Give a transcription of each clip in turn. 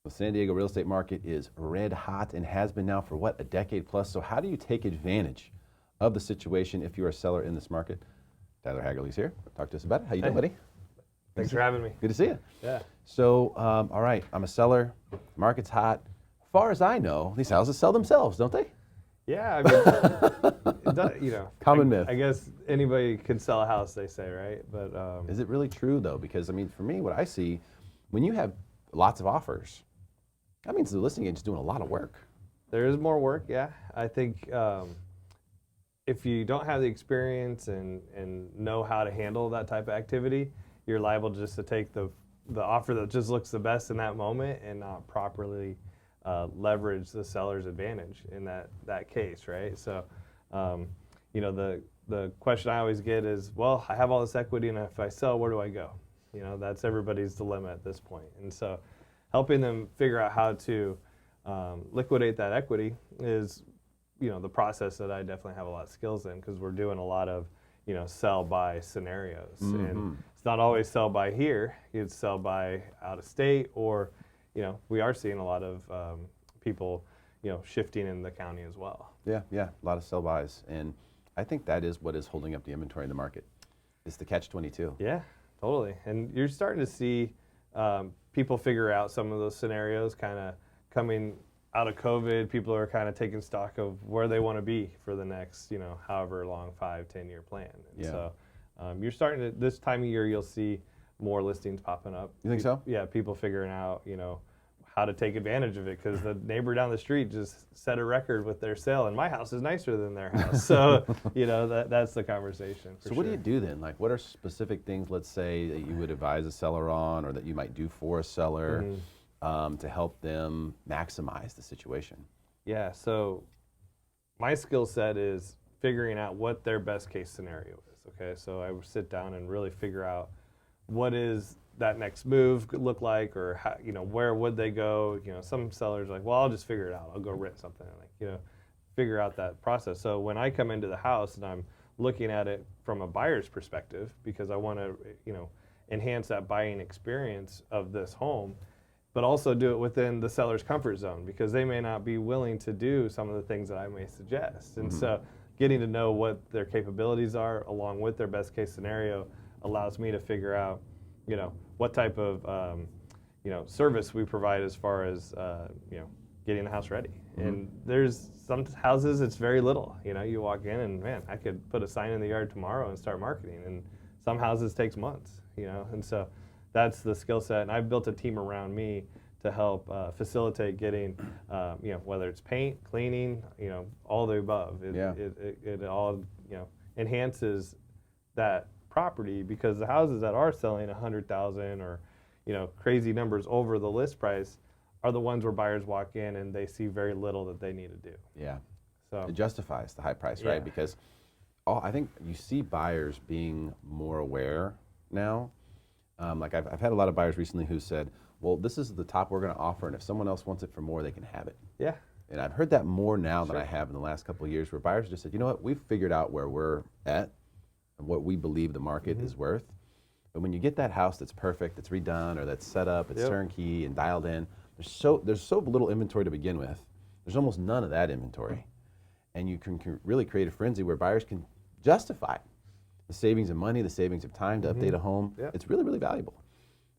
The San Diego real estate market is red hot and has been now for what, a decade plus. So how do you take advantage of the situation if you're a seller in this market? Tyler Hagerla's here. Talk to us about it. How you doing, buddy? Thanks for having me. Good to see you. Yeah. So, all right, I'm a seller. Market's hot. As far as I know, these houses sell themselves, don't they? Yeah, I mean, Common myth. I guess anybody can sell a house, they say, right? But Is it really true though? Because I mean, for me, what I see, when you have lots of offers, that means the listing agent's doing a lot of work. there is more work, yeah. I think if you don't have the experience and know how to handle that type of activity, you're liable just to take the offer that just looks the best in that moment and not properly leverage the seller's advantage in that case, right? So, the question I always get is, well, I have all this equity, and if I sell, where do I go? That's everybody's dilemma at this point. And so, helping them figure out how to liquidate that equity is, the process that I definitely have a lot of skills in, because we're doing a lot of, sell by scenarios. Mm-hmm. And it's not always sell by here. It's sell by out of state, or, we are seeing a lot of people, shifting in the county as well. Yeah, a lot of sell buys. And I think that is what is holding up the inventory in the market. It's the catch-22. Yeah, totally. And you're starting to see people figure out some of those scenarios kind of coming out of COVID. People are kind of taking stock of where they want to be for the next, however long, 5-10 year plan. And so you're starting to, this time of year, you'll see more listings popping up. You think so? Yeah, people figuring out, how to take advantage of it, because the neighbor down the street just set a record with their sale, and my house is nicer than their house. So, that's the conversation. So what do you do then? Like, what are specific things, let's say, that you would advise a seller on, or that you might do for a seller to help them maximize the situation? Yeah, so my skill set is figuring out what their best case scenario is, okay? So I would sit down and really figure out what is that next move could look like, or how, where would they go? Some sellers are like, well, I'll just figure it out. I'll go rent something. Figure out that process. So when I come into the house and I'm looking at it from a buyer's perspective, because I want to, enhance that buying experience of this home, but also do it within the seller's comfort zone, because they may not be willing to do some of the things that I may suggest. And so getting to know what their capabilities are along with their best case scenario allows me to figure out, what type of, service we provide as far as, getting the house ready. And there's some houses it's very little. You walk in and, man, I could put a sign in the yard tomorrow and start marketing. And some houses takes months, and so that's the skill set. And I've built a team around me to help facilitate getting, whether it's paint, cleaning, all the above. It all, enhances that property, because the houses that are selling $100,000 or, crazy numbers over the list price are the ones where buyers walk in and they see very little that they need to do. Yeah. So it justifies the high price, right? Because I think you see buyers being more aware now. Like I've had a lot of buyers recently who said, well, this is the top we're going to offer, and if someone else wants it for more, they can have it. Yeah. And I've heard that more now than I have in the last couple of years, where buyers just said, you know what, we've figured out where we're at and what we believe the market is worth. But when you get that house that's perfect, that's redone, or that's set up, it's turnkey and dialed in, there's so little inventory to begin with. There's almost none of that inventory. And you can really create a frenzy where buyers can justify the savings of money, the savings of time to update a home. It's really, really valuable.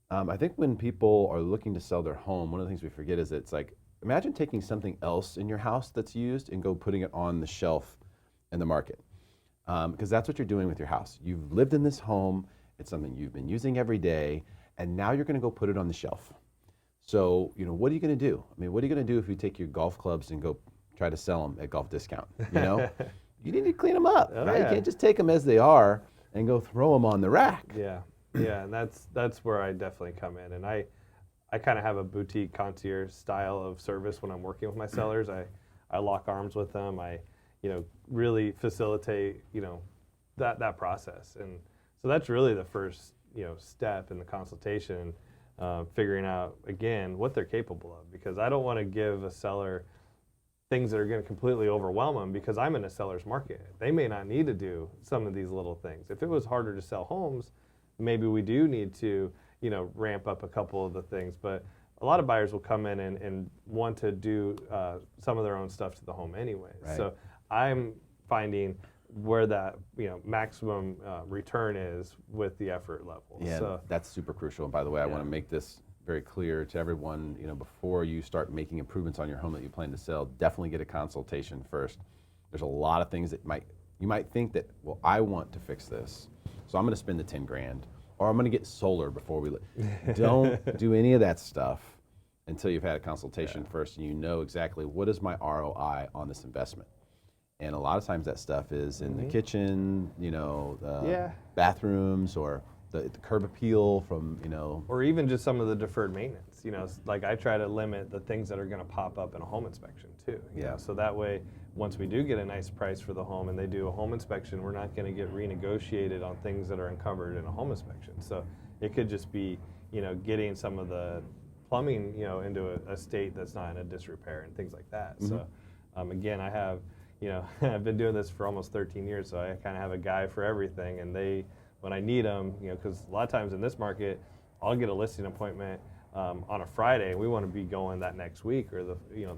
I think when people are looking to sell their home, one of the things we forget is it's like, imagine taking something else in your house that's used and go putting it on the shelf in the market. Because that's what you're doing with your house. You've lived in this home, it's something you've been using every day, and now you're gonna go put it on the shelf. So, what are you gonna do? I mean, what are you gonna do if you take your golf clubs and go try to sell them at golf discount, You need to clean them up, right? You can't just take them as they are and go throw them on the rack. Yeah, and that's where I definitely come in. And I kind of have a boutique concierge style of service when I'm working with my sellers. I lock arms with them. I, really facilitate, that process. And so that's really the first, step in the consultation, figuring out, again, what they're capable of. Because I don't want to give a seller things that are going to completely overwhelm them, because I'm in a seller's market. They may not need to do some of these little things. If it was harder to sell homes, maybe we do need to, ramp up a couple of the things. But a lot of buyers will come in and want to do some of their own stuff to the home anyway. Right. So I'm finding where that maximum return is with the effort level. Yeah, So, that's super crucial. And by the way, I want to make this very clear to everyone, before you start making improvements on your home that you plan to sell, definitely get a consultation first. There's a lot of things that you might think that, well, I want to fix this, so I'm going to spend the 10 grand, or I'm going to get solar before we don't do any of that stuff until you've had a consultation first and you know exactly what is my ROI on this investment. And a lot of times that stuff is in the kitchen, bathrooms, or the curb appeal from, or even just some of the deferred maintenance. Like I try to limit the things that are going to pop up in a home inspection too. You know? So that way, once we do get a nice price for the home and they do a home inspection, we're not going to get renegotiated on things that are encumbered in a home inspection. So it could just be, getting some of the plumbing, into a state that's not in a disrepair and things like that. So again, I have, I've been doing this for almost 13 years, so I kind of have a guy for everything. And when I need them, because a lot of times in this market, I'll get a listing appointment on a Friday, and we want to be going that next week or the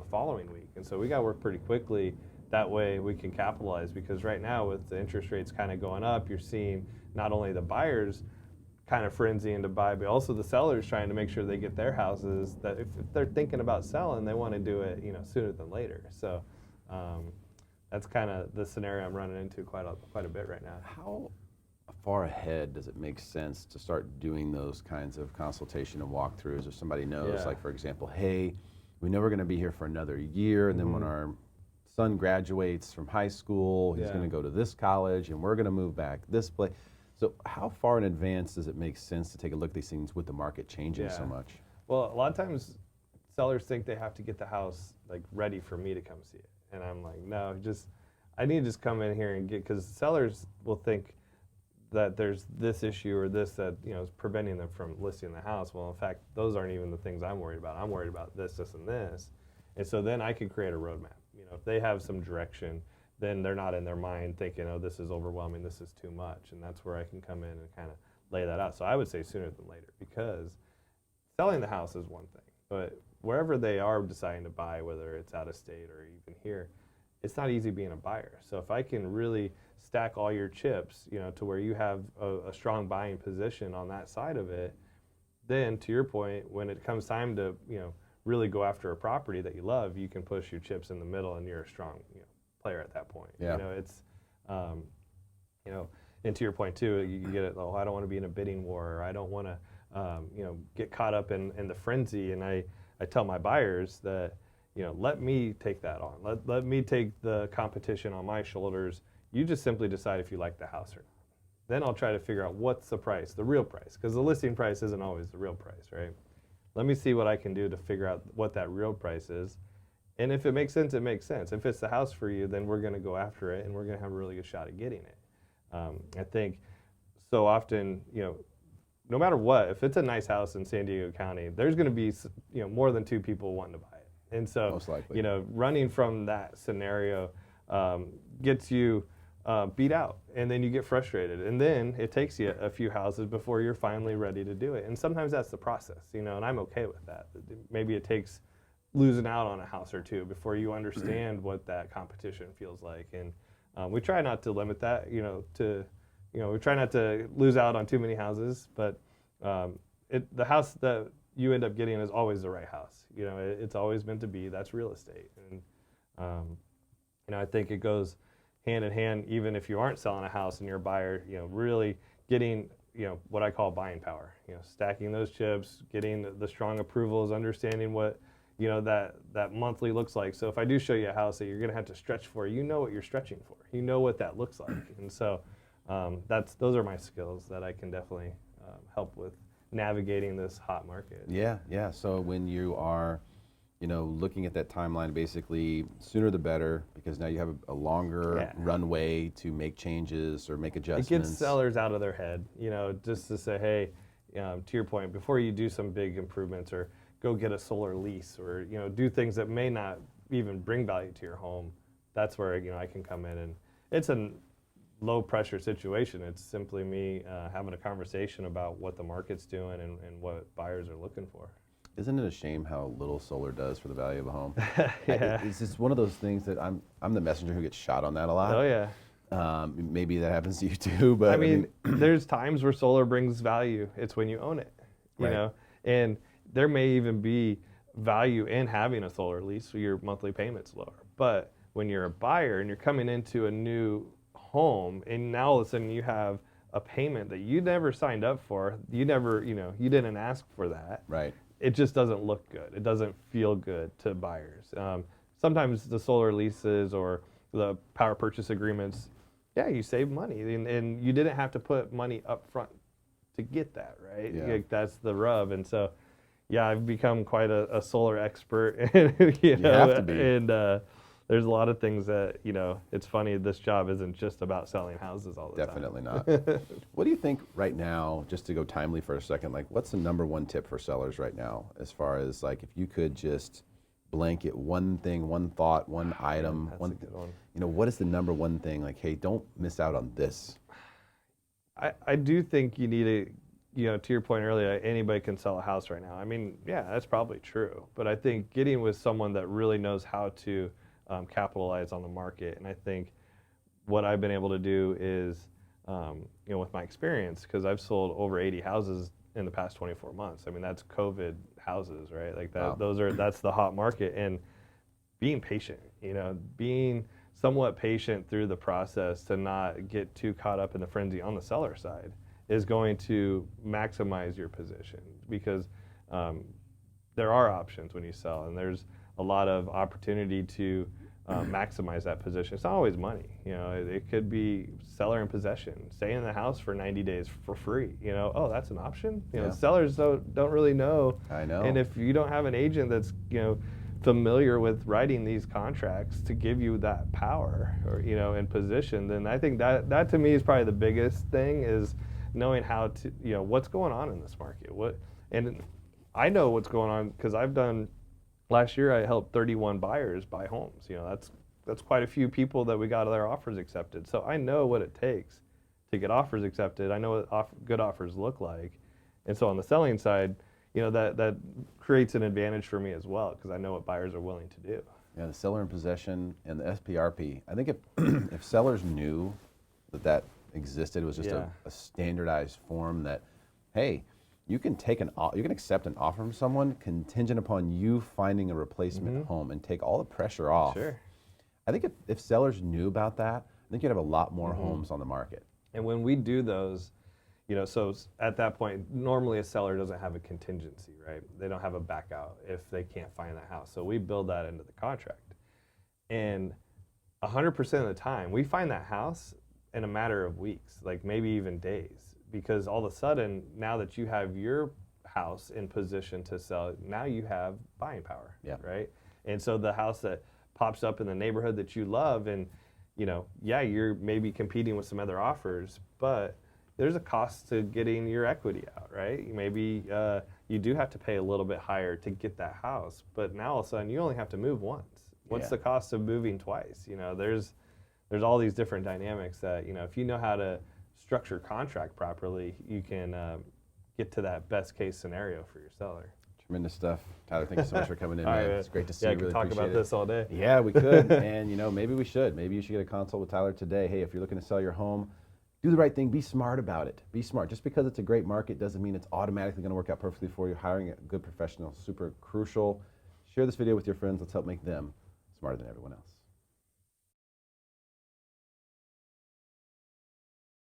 following week. And so we got to work pretty quickly. That way we can capitalize, because right now with the interest rates kind of going up, you're seeing not only the buyers kind of frenzying to buy, but also the sellers trying to make sure they get their houses, that if they're thinking about selling, they want to do it sooner than later. So that's kind of the scenario I'm running into quite a bit right now. How far ahead does it make sense to start doing those kinds of consultation and walkthroughs if somebody knows, like, for example, hey, we know we're going to be here for another year, and then when our son graduates from high school, he's going to go to this college, and we're going to move back this place. So how far in advance does it make sense to take a look at these things with the market changing so much? Well, a lot of times sellers think they have to get the house like ready for me to come see it. And I'm like, no, I need to just come in here and because sellers will think that there's this issue or this that is preventing them from listing the house. Well, in fact, those aren't even the things I'm worried about. I'm worried about this, this, and this. And so then I can create a roadmap. If they have some direction, then they're not in their mind thinking, oh, this is overwhelming, this is too much. And that's where I can come in and kind of lay that out. So I would say sooner than later, because selling the house is one thing, but wherever they are deciding to buy, whether it's out of state or even here, it's not easy being a buyer. So if I can really stack all your chips, to where you have a strong buying position on that side of it, then to your point, when it comes time to, really go after a property that you love, you can push your chips in the middle and you're a strong, player at that point. Yeah. It's, and to your point too, you get it, oh, I don't want to be in a bidding war, or I don't want to, get caught up in the frenzy. And I tell my buyers that, let me take that on. Let me take the competition on my shoulders. You just simply decide if you like the house or not. Then I'll try to figure out what's the price, the real price, because the listing price isn't always the real price, right? Let me see what I can do to figure out what that real price is. And if it makes sense, it makes sense. If it's the house for you, then we're going to go after it, and we're going to have a really good shot at getting it. I think so often, no matter what, if it's a nice house in San Diego County, there's going to be, more than two people wanting to buy it. And so, most likely, running from that scenario gets you beat out, and then you get frustrated, and then it takes you a few houses before you're finally ready to do it. And sometimes that's the process, and I'm okay with that. Maybe it takes losing out on a house or two before you understand what that competition feels like. And we try not to limit that, we try not to lose out on too many houses, but the house that you end up getting is always the right house. It's always meant to be. That's real estate. And I think it goes hand in hand, even if you aren't selling a house and you're a buyer, really getting, what I call buying power, stacking those chips, getting the strong approvals, understanding what, that monthly looks like. So if I do show you a house that you're going to have to stretch for, what you're stretching for. You know what that looks like. And so those are my skills that I can definitely help with navigating this hot market. Yeah. So when you are, looking at that timeline, basically sooner the better, because now you have a longer runway to make changes or make adjustments. It gets sellers out of their head, just to say, hey, to your point, before you do some big improvements or go get a solar lease or, do things that may not even bring value to your home, that's where, I can come in. And it's a low pressure situation. It's simply me having a conversation about what the market's doing and what buyers are looking for. isn't it a shame how little solar does for the value of a home? Yeah. It's just one of those things that I'm the messenger who gets shot on that a lot. Oh yeah. Maybe that happens to you too, but I mean, there's times where solar brings value. It's when you own it, you Right. know, and there may even be value in having a solar lease so your monthly payment's lower. But when you're a buyer and you're coming into a new home and now all of a sudden you have a payment that you never signed up for, you never, you didn't ask for that. right. It just doesn't look good. It doesn't feel good to buyers. Sometimes the solar leases or the power purchase agreements, yeah, you save money, and you didn't have to put money up front to get that, right? Yeah. Like, that's the rub. And so, yeah, I've become quite a solar expert, you know, have to be. and there's a lot of things that, it's funny, this job isn't just about selling houses all the Definitely time. not. What do you think right now, just to go timely for a second, like what's the number one tip for sellers right now as far as like if you could just blanket one thing, one thought, one item, That's a good one. what is the number one thing? Like, hey, don't miss out on this. I do think you need to your point earlier, anybody can sell a house right now. I mean, yeah, that's probably true. But I think getting with someone that really knows how to capitalize on the market. And I think what I've been able to do is, with my experience, because I've sold over 80 houses in the past 24 months. I mean, that's COVID houses, right? Like that. Wow. That's the hot market. And being patient, being somewhat patient through the process to not get too caught up in the frenzy on the seller side is going to maximize your position, because there are options when you sell, and there's a lot of opportunity to maximize that position. It's not always money, it could be seller in possession, stay in the house for 90 days for free. Oh, that's an option. Yeah. Sellers don't really know. I know. And if you don't have an agent that's familiar with writing these contracts to give you that power, or in position, then I think that to me is probably the biggest thing, is knowing how to what's going on in this market. And I know what's going on because last year I helped 31 buyers buy homes. That's quite a few people that we got their offers accepted. So I know what it takes to get offers accepted. I know what good offers look like. And so on the selling side, that creates an advantage for me as well, because I know what buyers are willing to do. Yeah, the seller in possession and the SPRP. I think if if sellers knew that existed, it was just Yeah. a standardized form that, hey, you can accept an offer from someone contingent upon you finding a replacement home and take all the pressure off. Sure. I think if sellers knew about that, I think you'd have a lot more homes on the market. And when we do those, so at that point, normally a seller doesn't have a contingency, right? They don't have a back out if they can't find that house. So we build that into the contract. And 100% of the time, we find that house in a matter of weeks, like maybe even days, because all of a sudden, now that you have your house in position to sell, now you have buying power, Yeah. right? And so the house that pops up in the neighborhood that you love, and you're maybe competing with some other offers, but there's a cost to getting your equity out, right? Maybe you do have to pay a little bit higher to get that house, but now all of a sudden you only have to move once. What's Yeah. the cost of moving twice? There's all these different dynamics that, if you know how to structure contract properly, you can get to that best case scenario for your seller. Tremendous stuff. Tyler, thank you so much for coming in, All man. right, It's great to see yeah, you. I Really could talk appreciate about it. this all day. Yeah, we could. And maybe we should. Maybe you should get a consult with Tyler today. Hey, if you're looking to sell your home, do the right thing. Be smart about it. Be smart. Just because it's a great market doesn't mean it's automatically going to work out perfectly for you. Hiring a good professional is super crucial. Share this video with your friends. Let's help make them smarter than everyone else.